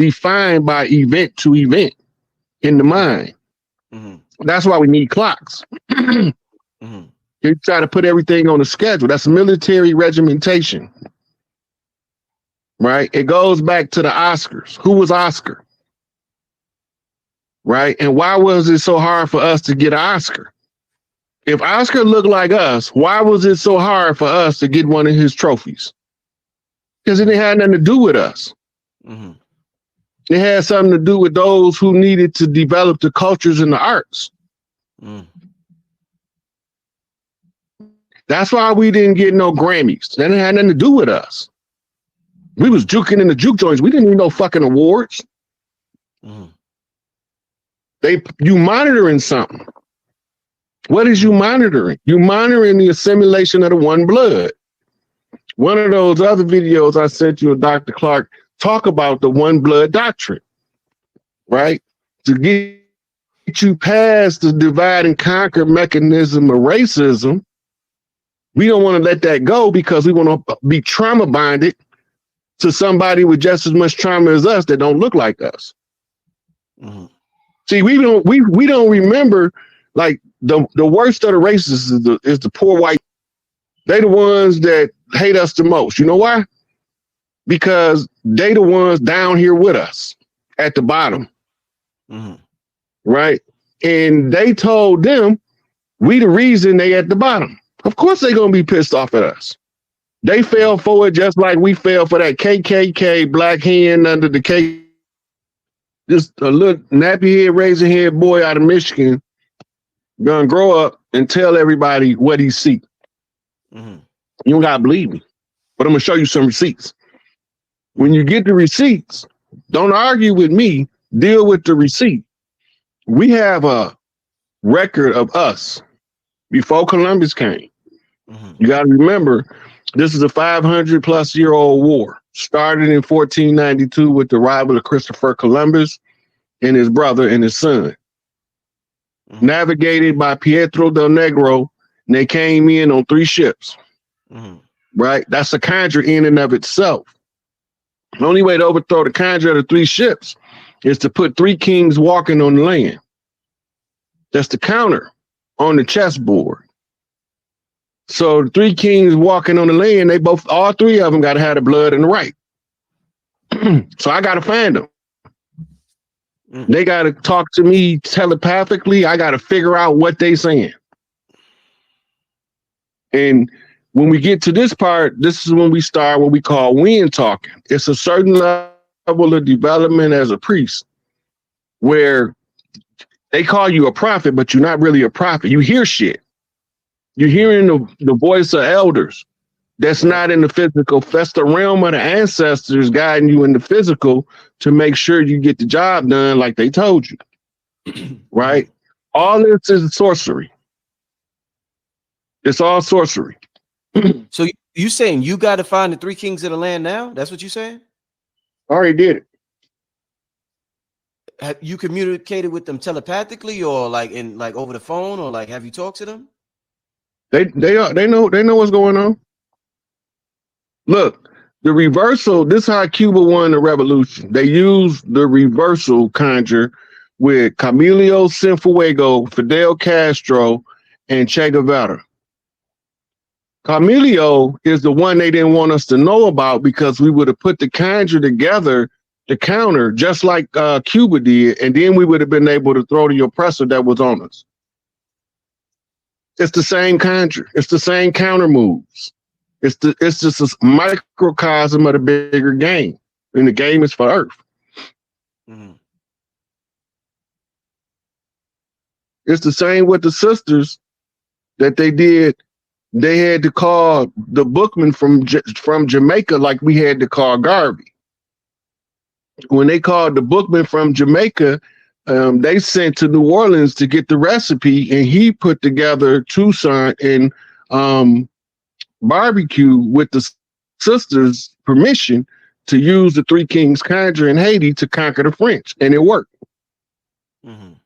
defined by event to event in the mind. That's why we need clocks. You try to put everything on a schedule. That's military regimentation, right? It goes back to the Oscars. Who was Oscar? Right? And why was it so hard for us to get an Oscar? If Oscar looked like us, why was it so hard for us to get one of his trophies? Because it had nothing to do with us. It had something to do with those who needed to develop the cultures and the arts. That's why we didn't get no Grammys. That had nothing to do with us. We was juking in the juke joints. We didn't need no fucking awards. You monitoring something. What is you monitoring? You monitoring the assimilation of the one blood. One of those other videos I sent you, Dr. Clark, talk about the one blood doctrine, right? To get you past the divide and conquer mechanism of racism. We don't want to let that go because we want to be trauma bonded to somebody with just as much trauma as us that don't look like us. See, we don't remember, like, the worst of the races is the poor white. They the ones that hate us the most. You know why? Because they the ones down here with us at the bottom. Right? And they told them we the reason they at the bottom. Of course they're going to be pissed off at us. They fell for it just like we fell for that KKK black hand under the K. Just a little nappy head, raising head boy out of Michigan gonna grow up and tell everybody what he see. You don't gotta believe me, but I'm gonna show you some receipts. When you get the receipts, don't argue with me, deal with the receipt. We have a record of us before Columbus came. You got to remember, this is a 500-plus-year-old war. Started in 1492 with the arrival of Christopher Columbus and his brother and his son. Navigated by Pietro del Negro, and they came in on 3 ships. Right? That's a conjure in and of itself. The only way to overthrow the conjure of the 3 ships is to put 3 kings walking on the land. That's the counter on the chessboard. So the 3 kings walking on the land, all 3 of them got to have the blood and the right. So I got to find them. They got to talk to me telepathically. I got to figure out what they saying. And when we get to this part, this is when we start what we call wind talking. It's a certain level of development as a priest where they call you a prophet, but you're not really a prophet. You hear shit. You're hearing the voice of elders. That's not in the physical. That's the realm of the ancestors guiding you in the physical to make sure you get the job done like they told you. Right? All this is sorcery. It's all sorcery. So you saying you got to find the 3 kings of the land now? That's what you saying? I already did it. Have you communicated with them telepathically or like over the phone or like have you talked to them? They know what's going on. Look, the reversal, this is how Cuba won the revolution. They used the reversal conjure with Camilo Cienfuegos, Fidel Castro, and Che Guevara. Camilo is the one they didn't want us to know about because we would have put the conjure together, the counter, just like Cuba did, and then we would have been able to throw the oppressor that was on us. It's the same conjure. It's the same counter moves. It's just a microcosm of the bigger game, and the game is for Earth. It's the same with the sisters that they did. They had to call the bookman from Jamaica like we had to call Garvey. When they called the bookman from Jamaica, they sent to New Orleans to get the recipe, and he put together Toussaint and barbecue with the sisters' permission to use the 3 kings conjure in Haiti to conquer the French, and it worked.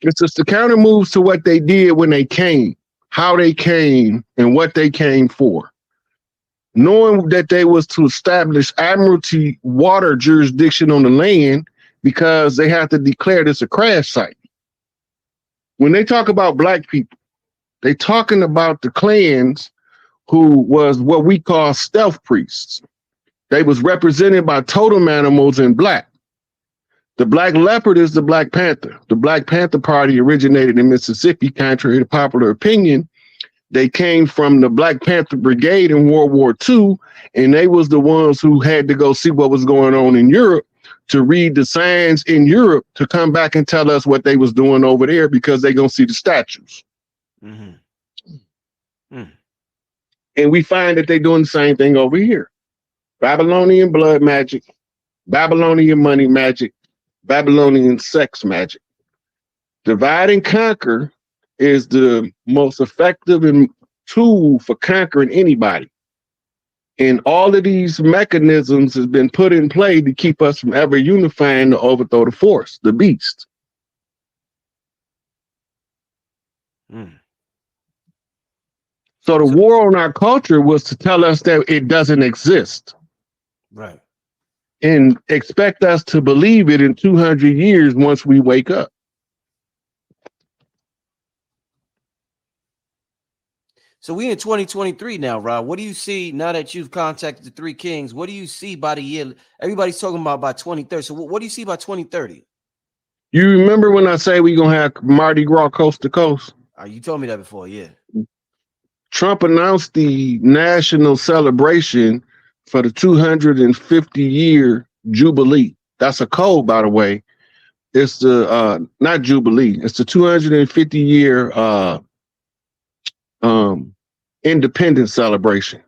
It's just the counter moves to what they did when they came, how they came, and what they came for. Knowing that they was to establish admiralty water jurisdiction on the land, because they have to declare this a crash site. When they talk about black people, they talking about the clans who was what we call stealth priests. They was represented by totem animals in black. The Black Leopard is the Black Panther. The Black Panther Party originated in Mississippi, contrary to popular opinion. They came from the Black Panther Brigade in World War II, and they was the ones who had to go see what was going on in Europe to read the signs in Europe to come back and tell us what they was doing over there because they gonna see the statues. And we find that they're doing the same thing over here. Babylonian blood magic, Babylonian money magic, Babylonian sex magic. Divide and conquer is the most effective tool for conquering anybody. And all of these mechanisms has been put in play to keep us from ever unifying to overthrow the force, the beast. So the war on our culture was to tell us that it doesn't exist. Right. And expect us to believe it in 200 years once we wake up. So we in 2023 now, Rob. What do you see now that you've contacted the three kings? What do you see by the year? Everybody's talking about by 2030. So what do you see by 2030? You remember when I say we're going to have Mardi Gras coast to coast? You told me that before, yeah. Trump announced the national celebration for the 250-year Jubilee. That's a code, by the way. It's the, not Jubilee, it's the 250-year independence celebration,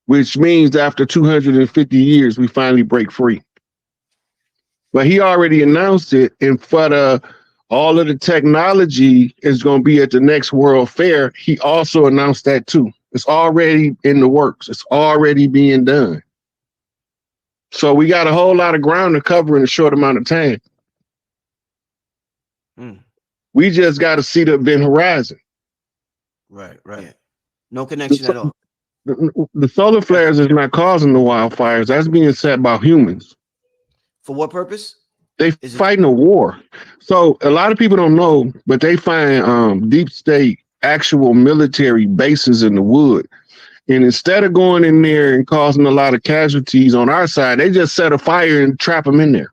which means after 250 years, we finally break free. But he already announced it, and for all of the technology is going to be at the next World Fair. He also announced that too. It's already in the works. It's already being done. So we got a whole lot of ground to cover in a short amount of time. We just got to see the event horizon. Right. No connection at all. The solar flares is not causing the wildfires. That's being set by humans. For what purpose? They fighting a war. So a lot of people don't know, but they find deep state actual military bases in the wood. And instead of going in there and causing a lot of casualties on our side, they just set a fire and trap them in there.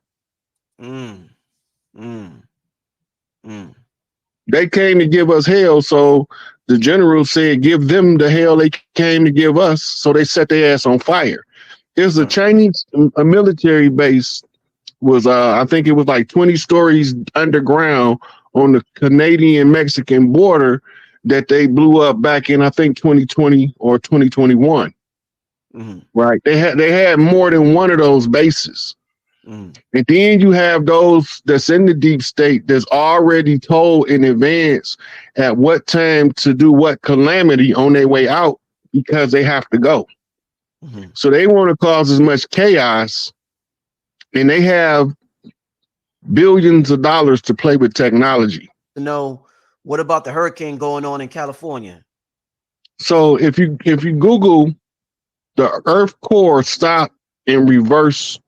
They came to give us hell, so the general said, give them the hell they came to give us, so they set their ass on fire. There's a Chinese military base, was I think it was like 20 stories underground on the Canadian-Mexican border that they blew up back in, I think, 2020 or 2021. Right? They had more than one of those bases. And then you have those that's in the deep state that's already told in advance at what time to do what calamity on their way out because they have to go. So they want to cause as much chaos, and they have billions of dollars to play with technology. No, what about the hurricane going on in California? So if you Google the Earth core stop and reverse,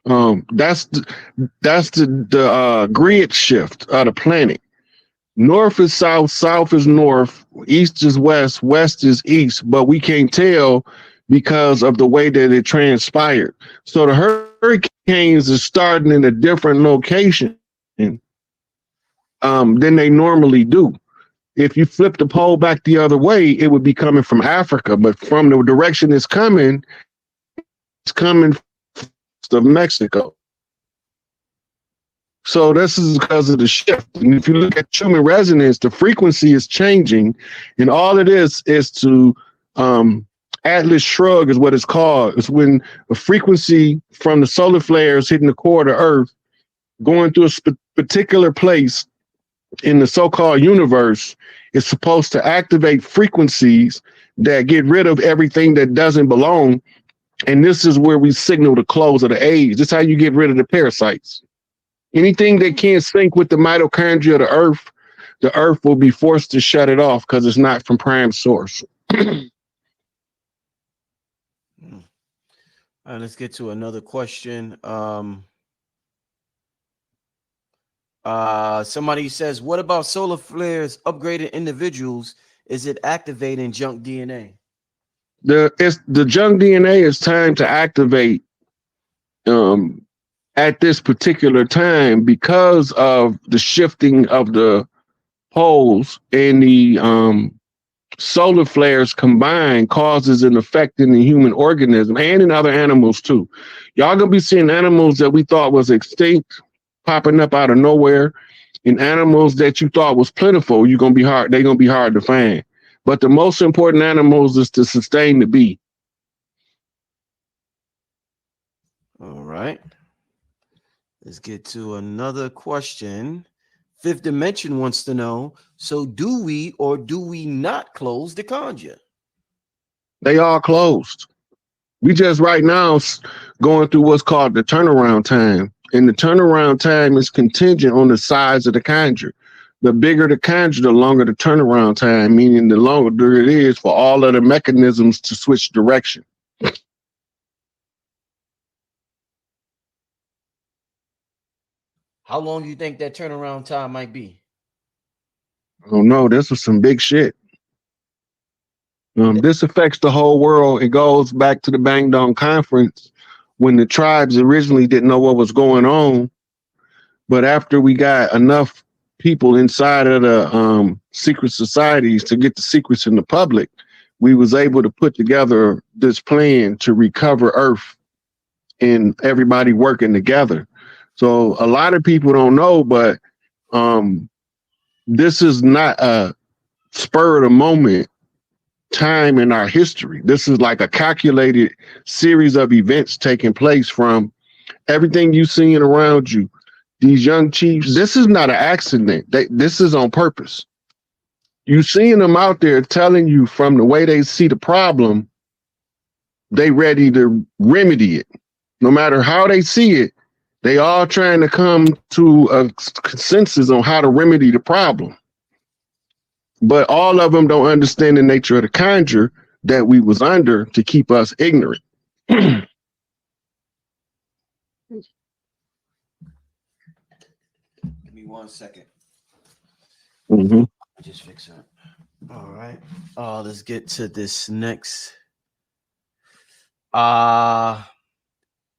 that's the grid shift of the planet. North is south, south is north, east is west, west is east, but we can't tell because of the way that it transpired. So the hurricanes are starting in a different location than they normally do. If you flip the pole back the other way, it would be coming from Africa, but from the direction it's coming from Mexico. So this is because of the shift. And if you look at human resonance, the frequency is changing, and all it is to Atlas shrug is what it's called. It's when a frequency from the solar flares hitting the core of the Earth, going through a particular place in the so-called universe, is supposed to activate frequencies that get rid of everything that doesn't belong. And this is where we signal the close of the age. This is how you get rid of the parasites. Anything that can't sync with the mitochondria of the Earth will be forced to shut it off because it's not from prime source. All right, let's get to another question. Somebody says, what about solar flares upgraded individuals? Is it activating junk DNA? The junk DNA is time to activate at this particular time because of the shifting of the poles and the solar flares combined causes an effect in the human organism and in other animals too. Y'all gonna be seeing animals that we thought was extinct popping up out of nowhere, and animals that you thought was plentiful. They're gonna be hard to find. But the most important animals is to sustain the bee. All right. Let's get to another question. Fifth Dimension wants to know, so do we or do we not close the conjure? They all closed. We just right now going through what's called the turnaround time. And the turnaround time is contingent on the size of the conjure. The bigger the conjure, the longer the turnaround time, meaning the longer it is for all of the mechanisms to switch direction. How long do you think that turnaround time might be? I don't know. This was some big shit. This affects the whole world. It goes back to the Bang Dong Conference when the tribes originally didn't know what was going on. But after we got enough people inside of the secret societies to get the secrets in the public, we was able to put together this plan to recover Earth and everybody working together. So a lot of people don't know, but this is not a spur of the moment time in our history. This is like a calculated series of events taking place from everything you're seeing around you. These young chiefs, this is not an accident. This is on purpose. You seeing them out there telling you from the way they see the problem, they ready to remedy it. No matter how they see it, they all trying to come to a consensus on how to remedy the problem. But all of them don't understand the nature of the conjure that we was under to keep us ignorant. Give me 1 second. Mm-hmm. Just fix that. All right. Let's get to this next.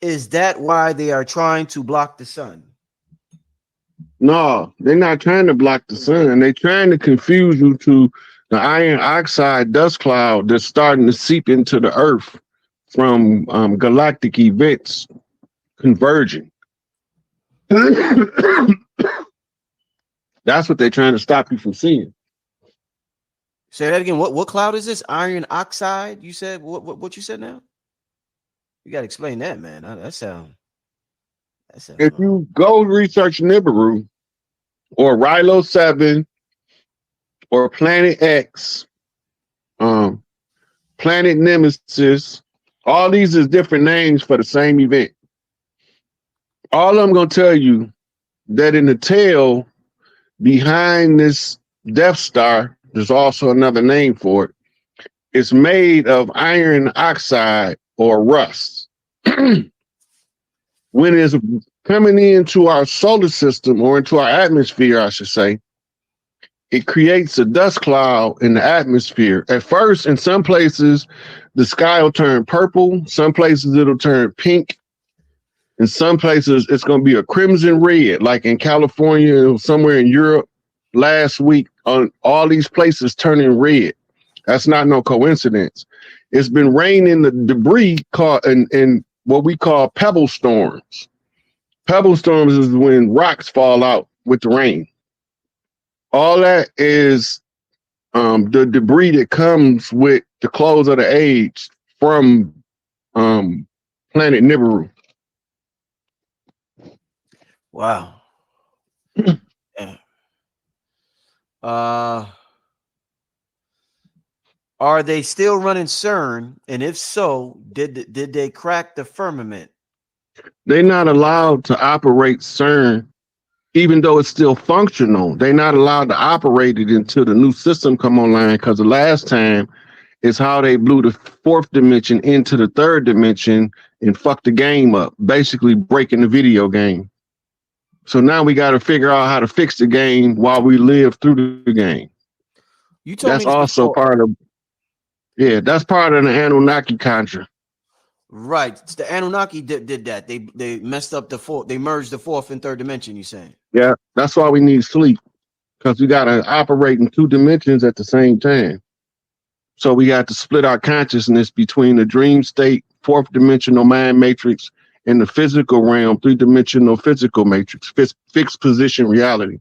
Is that why they are trying to block the sun? No, they're not trying to block the sun. They're trying to confuse you to the iron oxide dust cloud that's starting to seep into the earth from galactic events converging. That's what they're trying to stop you from seeing. Say that again. What cloud is this? Iron oxide? You said what you said now? You got to explain that, man. That sound. If you go research Nibiru or Rilo 7 or Planet X, Planet Nemesis, all these is different names for the same event. All I'm going to tell you that in the tail behind this Death Star, there's also another name for it. It's made of iron oxide or rust. When it's coming into our solar system or into our atmosphere, I should say, it creates a dust cloud in the atmosphere. At first, in some places, the sky will turn purple. Some places it'll turn pink. In some places, it's going to be a crimson red, like in California or somewhere in Europe last week, on all these places turning red. That's not no coincidence. It's been raining the debris called in what we call pebble storms. Pebble storms is when rocks fall out with the rain. All that is the debris that comes with the close of the age from planet Nibiru. Wow. Yeah. Are they still running CERN? And if so, did they crack the firmament? They're not allowed to operate CERN, even though it's still functional. They're not allowed to operate it until the new system come online, because the last time is how they blew the fourth dimension into the third dimension and fucked the game up, basically breaking the video game. So now we got to figure out how to fix the game while we live through the game. You told That's me this also before. part of, yeah, that's part of the Anunnaki contra. Right. The Anunnaki did that. They messed up they merged the fourth and third dimension, you saying? Yeah, that's why we need sleep, because we got to operate in 2 dimensions at the same time. So we got to split our consciousness between the dream state, 4th dimensional mind matrix, and the physical realm, 3-dimensional physical matrix, fixed position reality.